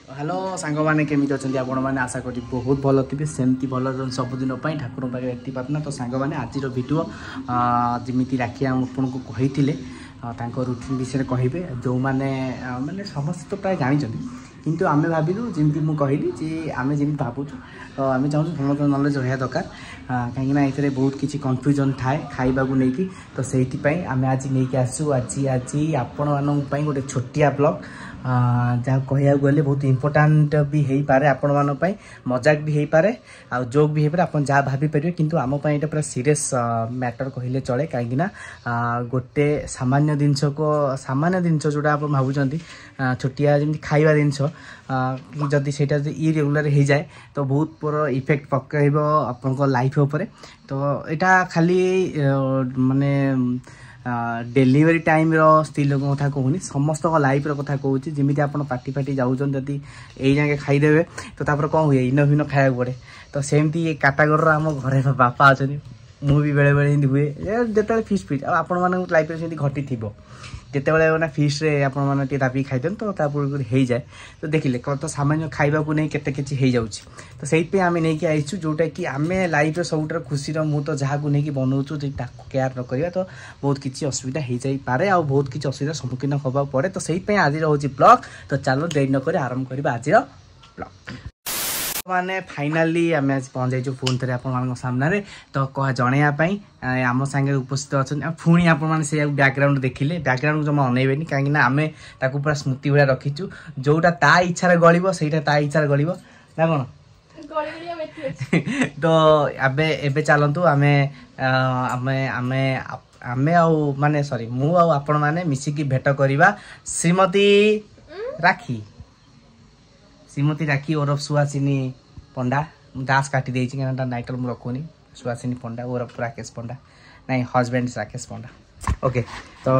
hello सांग मैंने केमी अच्छा आपण मैंने आशा करी बहुत भल थे सेमती भल सबुदिन ठाकुर पाखे एति पातना तो सांग मैंने आज वीडियो जमी राखी आपको कही रुटीन विषय कहे जो मैंने माने समस्त तो प्राय जानी किंतु आम भाविलु जमी मुझे कहली जे आम जमी भावुँ तो आम चाहूँ समस्त नॉलेज रहा दरकार कहीं ये बहुत किसी कन्फ्यूजन थाए खाइबा को लेकिन तो से आम आज नहीं आसू आज आज आपण मानी गोटे छोटिया ब्लॉग जहाँ कह गले बहुत इम्पोर्टाट भी हो पारे आपण मानी मजाक भी हो पारे आ जोक भी हो पारे आप जहाँ भाभी पारे किंतु आम ये पूरा सीरीयस मैटर कहले चले कहीं गोटे सामान्य जिनस को सामान्य जिनस जोटा आप भावुं छोटिया जमी खाइबा जिनस जदि से इरेगुलर हो जाए तो बहुत पूरा इफेक्ट पकड़ आप लाइफ उपर तो यहाँ खाली माने डेलीवरी टाइम स्त्री लोक कथा कहूनी समस्त लाइफ कथा कहूँ जमी आप पार्टी फाटी जाऊँ जदि यही जाके खाईदे तो तापर कौन हुए इन भिन्न खाया पड़े तो सेमती काटागोर आम घरे बापा अच्छा मुझे बेले बेले हुए जो फिस्ट आपण मान लाइफ में घटी थी जिते ना फिस्ट रे आप दाबी खाईदे तो पूर्व हो जाए तो देखिले तो सामान्य खाइबा को नहीं केते किछि हो जाउछि तो सेइपे आमे नहीं कि आइछु जोटा कि आमे लाइफ रे सबुटर खुशी मु तो जहाँ को नहीं बनाऊँ केयर न करिया तो बहुत किसी असुविधा हो जाई पारे आ बहुत किसी असुविधा सम्मुखीन होगा पड़े तो सेइपे आज होछि ब्लॉग तो चलो देरी न करी आरंभ करबा आज ब्लॉग माने फाइनाली आम आज पहुँच जाइए फोन थे आप सामने तो कह जनवाई आम सांगे उपस्थित अच्छा पुणी आपने बैकग्राउंड देखिले बैकग्राउंड जमा अनेबेनी कहीं आम ताकू पूरा स्मृति भाया रखीचु जोटा ता इच्छा गलिब से ता इच्छा गलिब ना कौन तो एबे चलतु आमे आमे आमे आमे आउ माने सॉरी मु आउ आपण माने मिसिकी भेट करबा श्रीमती राखी श्रीमती राखी ओरफ सुहासिनी पंडा दास काटी देछि कि नाइटल मु रखुनी सुहासिनी पंडा ओरफ राकेश पंडा नहीं हजबैंड राकेश पंडा ओके तो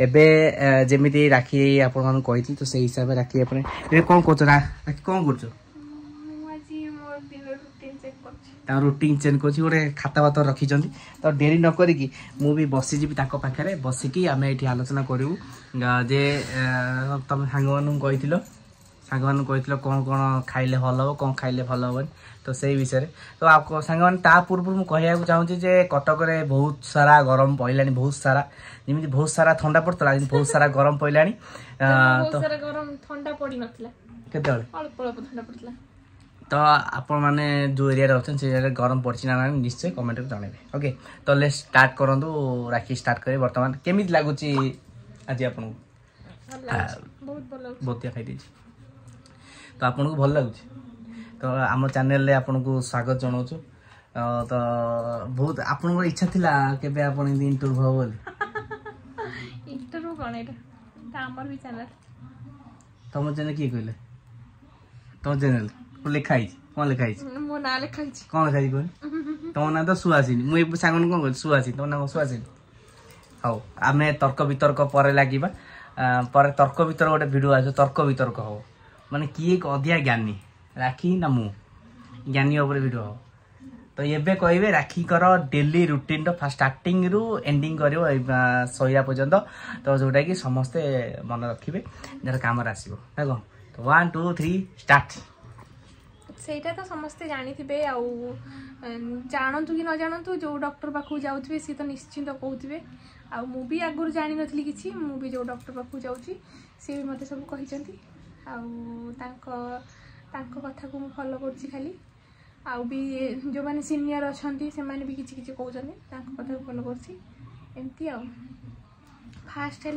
एबे जेमिति राखी आपण मान कहि तो से हिसाब राखी अपने ए कोन कोच राखी कोन करछो रुटीन चेंज कर गोटे खाता बात रखी तो डेरी न करी मु भी बसीजी पाखे बसिकी आम ये आलोचना करूँ जे तुम सांग मान कही कौन कौन खाइले भल हम कौन खाइले भल हम तो से विषय तो आप सांग मैंने ता पूर्व मुझे कहूँ चाहूँगी जे कटक रे बहुत सारा गरम पड़ा बहुत सारा जमी बहुत सारा ठंडा पड़ता बहुत सारा गरम पड़ा तो ठंडा पड़ी नथिला केते अल्प अल्प ठंडा पड़ता तो आपण मैंने जो एरिया अच्छा से एरिया गरम पड़ी ना निश्चय कमेंट जनइबे ओके तो ले स्टार्ट करूँ राखी स्टार्ट करें बर्तमान केमी लगुच आज आपन बहुत खाई तो आपन को भल लगुच तो आम चैनल रे आपन को स्वागत जनाऊँ तो बहुत आपन इच्छा थिला केबे आपन इंटरव्यू हो बोली इंटरव्यू कोन एटा हमर भी चैनल तुम चैनल किए कहले तुम चैनल लिखाई कौन लिखाई मो ना लिखाई कौन लिखाई कहनी तुम ना तो सुहासिनी मुझे सांग कौन कह सुहासिनी तुम ना सुहासिनी हाँ आम तर्क वितर्क पर लगे पर तर्क वितर्क गोटे भिड आस तर्क वितर्क हो माने किए अधिका ज्ञानी राखी ना मु ज्ञानी उपर भिड हो तो ये कहे राखी कर डेली रुटीन फास्ट स्टार्टिंग रु एंडिंग कर सहिया पर्यंत तो जोटा कि समस्ते मन रखिए जरा काम आसो ना कौन तो 1 2 3 स्टार्ट सेटा तो समस्ते जानी थे जानतु कि न जानतु जो डॉक्टर पाखु जाऊे सी तो निश्चिंत कहते आ मु भी आगुरी जानी नथली किछि मु भी जो डॉक्टर पाखु जाऊँगी सी भी मते सब कहिसंती कथा को मु फॉलो करछि खाली आउ भी जो माने सीनियर अछंती से माने भी किछि किछि कहउछंती तांको कथा को फॉलो करछि एमती आ फास्ट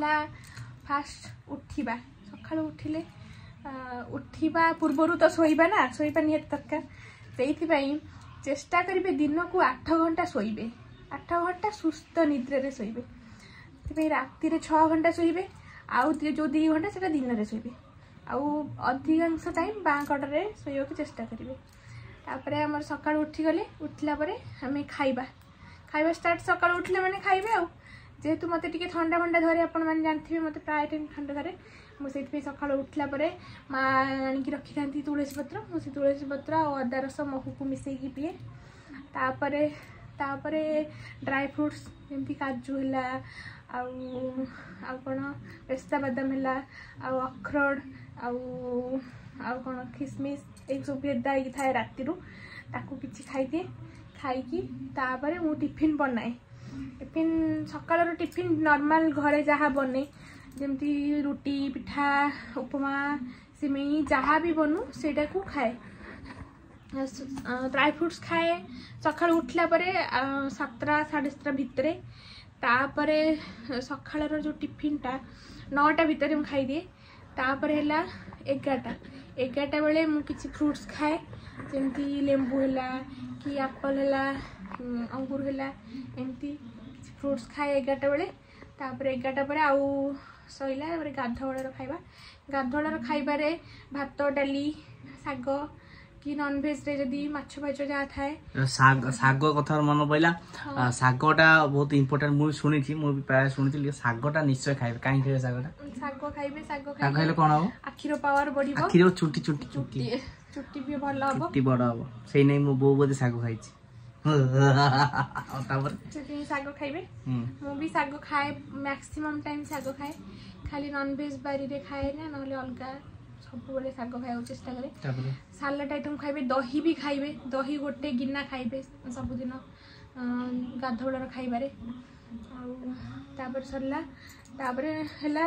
उठिबा सकाळु उठिले उठिबा पूर्वरु तो सोइबा ना सोइबा नियत दरकार सेइथिबाई चेष्टा करिवे दिन को 8 घंटा सोइबे 8 घंटा सुस्त निद्रा रे सोइबे तिबे राति रे 6 घंटा सोइबे आउ जो 2 घंटा सेटा दिन रे सोइबे आउ अधिकांश टाइम बाँ कड़े शोवा को चेष्टा करेंगे तापर आम सका उठी गले उठला आम खाइबा स्टार्ट सका उठले मैंने खाइबे आउ जेहेतु मत टे ठंडा फंडा धरे आपण मैंने जानते मत प्राय टाइम ठंडा धरे मुझे सका उठला माँ आणिकी रखी था तुलसी पत्र मुझे तुलसी पत्र और अदा रस महू को मिसेकी पीए तापरे ड्राई फ्रुट्स जमी काजू है आउ कौन पेस्ता बादाम है अखरोट आउ कौन खिसमिस ये सब भेदा होगी थाए राति ताकू किसी खाईदिए खाई तापर मु टिफिन बनाए टिफिन सकाळ टिफिन नॉर्मल घरे जहाँ बने जमती रुटी पिठा उपमा सिमेई जहाँ भी बनू सेटा को खाए ड्राई फ्रूट्स खाए सकाळ उठला परे 7टा 7:30 भितर तापरे सकाळर जो टिफिन टा 9टा भितर मु खाई दिए तापर है 11टा बेले मु किसी फ्रूट्स खाए जमती लेंबू है कि एप्पल है अंगूर है एमती फ्रूट्स खाए 11टा बेले तापर 11टा पर आउ सैला गाधुआर खाइबा गाधुआर खाइबारे भात डाली शाग कि नॉनवेज रे जदी माछ फाछ जहाँ थाए शाग कथा मन पड़ा शागटा बहुत इम्पोर्टेंट मुझे शुणी भी प्राय शुणी शागटा निश्चय खाइबे कहीं खाइबे शाग खाइबे शाग खाइले कौन हम आखिर पावर बढ़िबो आखिर चुटी चुटी चुटी चुट्टी भी भल हम चुट्टी बड़ हम से नहीं मो बो बोधे शाग खाई शाग खाइबे मु भी शाग खाए मैक्सिमम टाइम शाग खाए खाली नॉनवेज बारी रे खाए ना नहले अलगा सब बेले शाग खाया चेष्टा करे सालाड आइटम खाइबे दही भी खाइबे दही गोटे गिना खाइबे सबुदिन गाधोलार खाइबारे सरला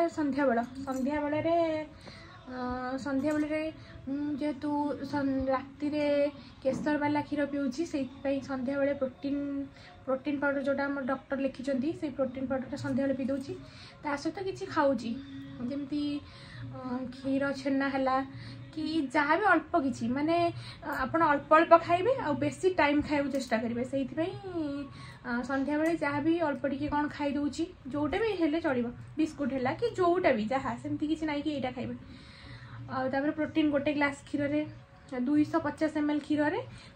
संध्या बेले जेहेतु राति केसर वाला क्षीर पीऊँगी से संध्या बेले प्रोटीन पाउडर जोटा डॉक्टर लिखिं से प्रोटीन पाउडर संध्या बेले पी दूची ता सहित किसी खाऊँगी जमती क्षीर छेना है कि जहाँ भी अल्प किसी माने आपण अल्प अल्प खाइबे आ बेसी टाइम खाइबा चेष्टा करेंगे से संध्या बेले जहाँ भी अल्प टिके कौन खाई दूची जोटा भी हेले चलो बिस्कुट है कि जोटा भी जहाँ सेमती किसी ना कि यहाँ खाइबे आपर प्रोटीन गोटे ग्लास क्षीर 250 ml क्षीर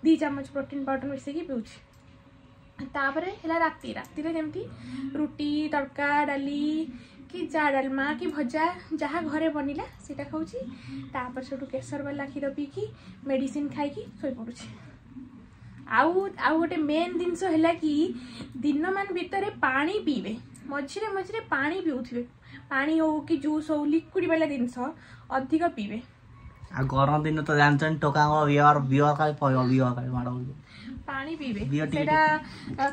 2 चामच प्रोटीन पाउडर मिसेकी पीऊँगी तापर है राति जमती रुटी तड़का डाली कि जा डालमा कि भजा जहाँ घरे बनिला सीटा खाऊँगी तापर से केसर वाला क्षीर पीकी मेडिसिन खाई शोई पड़ुछि आउ गोटे मेन जिनस है कि दिन मान भितर पानी पीबे मझे पानी पीउथिबे पानी हो कि जूस हो लिक्विड वाला जिनस अधिक पीबे आ गरम दिन तो जानछन टोका बियर का माडो पानी पीबे सेटा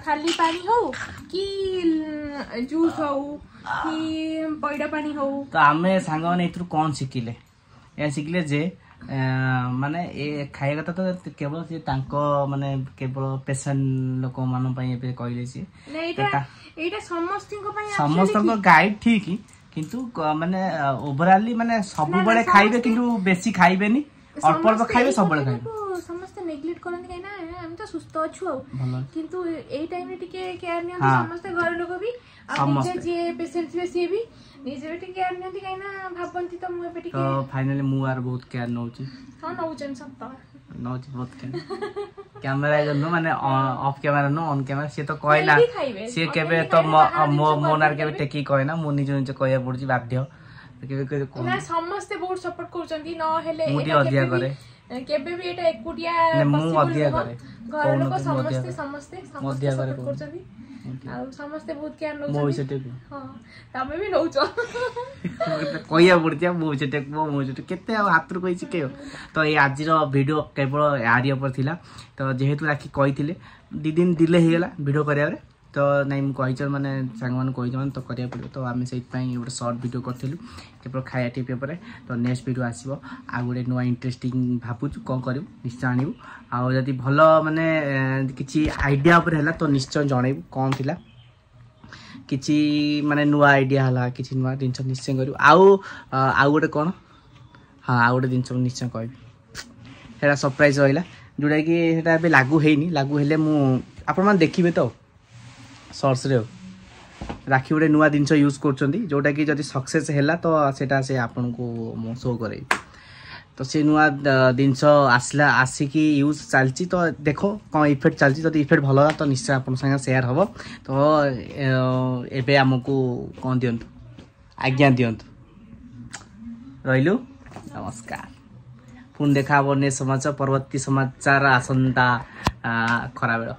खाली पानी हो कि जूस हो कि पैडा पानी हो तो आमे सांग माने इतु कौन शिखिले या शिखिले जे माने ए खाଇବା କଥା तो केवल से तांको माने केवल पेशेंट लोक मान पई एबे कहले छी एटा समस्त गाइड ठीक किंतु माने ओवरऑली माने सब बेले खाइबे किंतु बेसी खाइबेनी अल्प अल्प खाइबे सब बेले खाइबे समस्त नेग्लेक्ट करन काई ना हम तो सुस्त अछु किंतु ए टाइम रे टिके केयर नियन समस्त घर लोक भी आ निजे जे पेशेंट बे सी भी निजे बेटी केयर नियन काई ना भाबंती तो मु एबे टिके तो फाइनली मु आर बहुत केयर नौची हां नौचन सब तो नौची बहुत केयर कैमरा जनो माने of camera know on camera से तो कहला से केबे तो मोनार केबे टेकी कहना मु निजे निजे कहया पड़ची बाध्य केबे ना समस्त बहुत सपोर्ट करचंती न हेले मुडी अधिया करे केबे भी एटा एकुटिया मु अधिया करे घर लोक समस्त सपोर्ट करचंती आ समस्त बहुत केयर नो मो से टेक हां तमे भी नौचो कहया पड़ची मो से टेक मो से केते हातरु कहि छी के तो ए आज रो वीडियो केवल आरी ऊपर थिला तो जेहेतु राखी कहिथिले 2 दिन डिले हे गेला वीडियो करिया रे तो नहीं मुझे माने सांग मान कही तो करिया पड़ो तो आम से गोटे सर्ट वीडियो करूँ केवल खाया टिप पर तो नेक्स्ट वीडियो आसो आ गोटे नुआ इंटरेस्टिंग भावुँ कौन करूँ निश्चय आणवु आदि भल माने किसी आइडिया है तो निश्चय जनइबू कौन थी किसी माने नुआ आइडिया है किसी नुआ जिन निश्चय करूँ आउ गोटे कौन हाँ आउ गोटे जिन निश्चय कह सरप्राइज रहा जोटा कि लागू है लागू हेले मुझे देखिए तो सर्ट्स रे राखी गोटे नुआ जिन यूज कर जोटा कि जब सक्सेस है तो सेटा से आपन को शो करे तो से नुआ जिनस आसला आसिकी यूज चलती तो देखो कौन इफेक्ट चलती जब इफेक्ट भल तो निश्चय आप सेयार हम तो एबे आमको कौन दिंतु आज्ञा दिंतु रही नमस्कार पुणी देखा ने समाचार परवर्ती समाचार आसंता खरा बेल